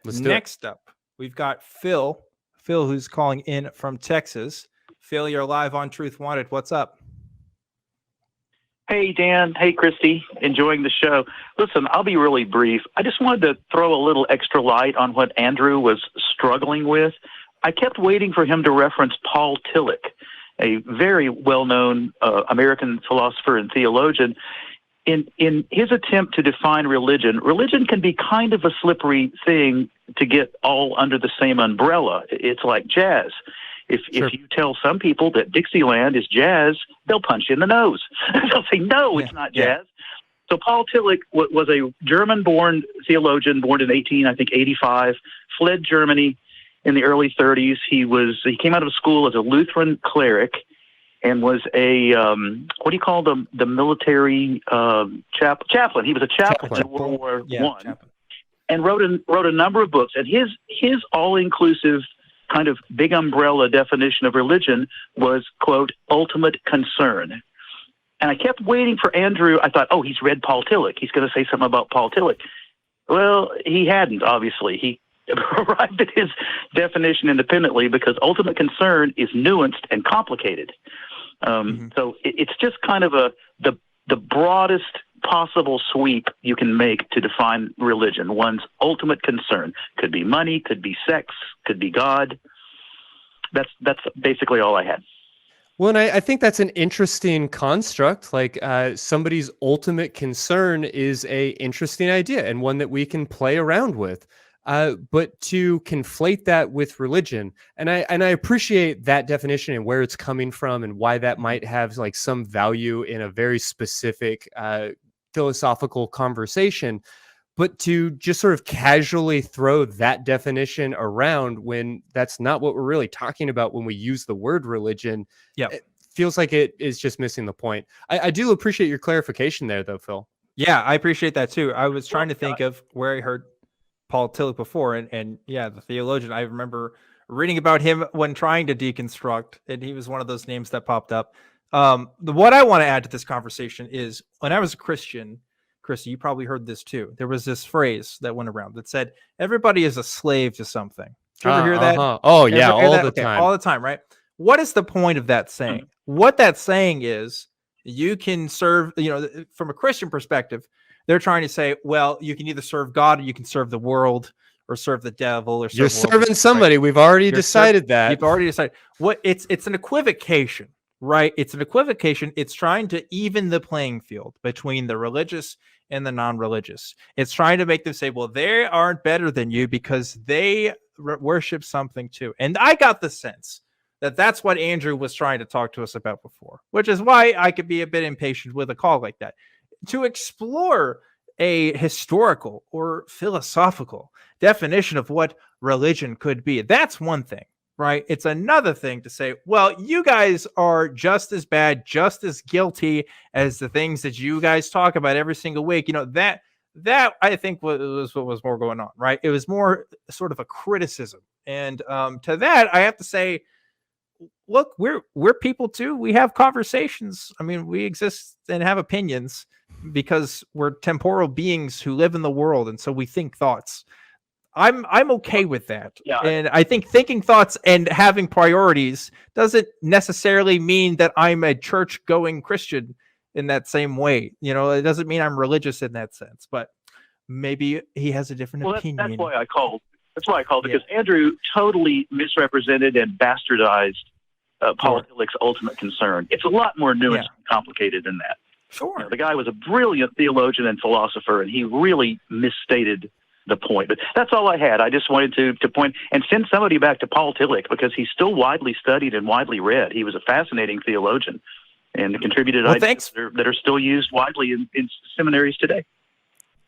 Next up, we've got Phil. Phil, who's calling in from Texas. Phil, you're live on Truth Wanted. What's up? Hey, Dan. Hey, Christy. Enjoying the show. Listen, I'll be really brief. I just wanted to throw a little extra light on what Andrew was struggling with. I kept waiting for him to reference Paul Tillich, a very well-known American philosopher and theologian. In his attempt to define religion can be kind of a slippery thing to get all under the same umbrella. It's like jazz. If you tell some people that Dixieland is jazz, they'll punch you in the nose. They'll say, no, it's not jazz. So Paul Tillich was a German-born theologian, born in 1885, fled Germany in the early 30s. He came out of school as a Lutheran cleric and was a what do you call the military chaplain? He was a chaplain in World War I, and wrote a number of books. And his all-inclusive kind of big umbrella definition of religion was, quote, ultimate concern. And I kept waiting for Andrew. I thought, oh, he's read Paul Tillich. He's going to say something about Paul Tillich. Well, he hadn't, obviously. He arrived at his definition independently because ultimate concern is nuanced and complicated. So it's just kind of the broadest possible sweep you can make to define religion. One's ultimate concern could be money, could be sex, could be God. That's basically all I had. Well, and I think that's an interesting construct. Like somebody's ultimate concern is a interesting idea and one that we can play around with. But to conflate that with religion, and I appreciate that definition and where it's coming from and why that might have like some value in a very specific philosophical conversation, but to just sort of casually throw that definition around when that's not what we're really talking about when we use the word religion, it feels like it is just missing the point. I do appreciate your clarification there, though, Phil. Yeah, I appreciate that too. I was trying to think of where I heard Paul Tillich before, and the theologian. I remember reading about him when trying to deconstruct, and he was one of those names that popped up. What I want to add to this conversation is when I was a Christian, Christy, you probably heard this too. There was this phrase that went around that said, everybody is a slave to something. Did you ever hear that? Oh, yeah, all the time. All the time, right? What is the point of that saying? What that saying is, you can serve, from a Christian perspective, they're trying to say, well, you can either serve God or you can serve the world or serve the devil or serve You're serving somebody. Right? We've already decided that. You've already decided. It's an equivocation, right? It's an equivocation. It's trying to even the playing field between the religious and the non-religious. It's trying to make them say, well, they aren't better than you because they worship something too. And I got the sense that that's what Andrew was trying to talk to us about before, which is why I could be a bit impatient with a call like that. To explore a historical or philosophical definition of what religion could be, that's one thing, right? It's another thing to say, well, you guys are just as bad, just as guilty as the things that you guys talk about every single week. That I think was what was more going on, right? It was more sort of a criticism. And to that, I have to say, look, we're people too. We have conversations. I mean, we exist and have opinions because we're temporal beings who live in the world, and so we think thoughts. I'm okay with that. Yeah. And I think thinking thoughts and having priorities doesn't necessarily mean that I'm a church-going Christian in that same way. It doesn't mean I'm religious in that sense, but maybe he has a different opinion. That's why I called. Because Andrew totally misrepresented and bastardized Paul Tillich's ultimate concern. It's a lot more nuanced and complicated than that. Sure. The guy was a brilliant theologian and philosopher, and he really misstated the point. But that's all I had. I just wanted to point and send somebody back to Paul Tillich because he's still widely studied and widely read. He was a fascinating theologian and contributed ideas that are still used widely in seminaries today.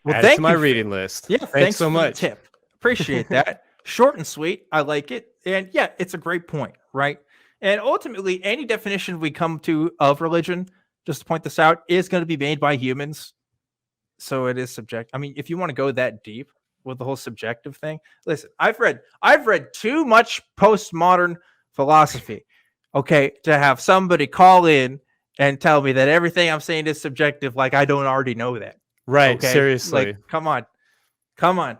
Well, thanks to my reading list. Yeah, thanks so much. Tip. Appreciate that. Short and sweet. I like it. And yeah, it's a great point, right? And ultimately, any definition we come to of religion, just to point this out, is going to be made by humans. So it is subjective. I mean, if you want to go that deep with the whole subjective thing, listen, I've read too much postmodern philosophy, okay, to have somebody call in and tell me that everything I'm saying is subjective, like I don't already know that. Right. Okay? Seriously. Like, come on.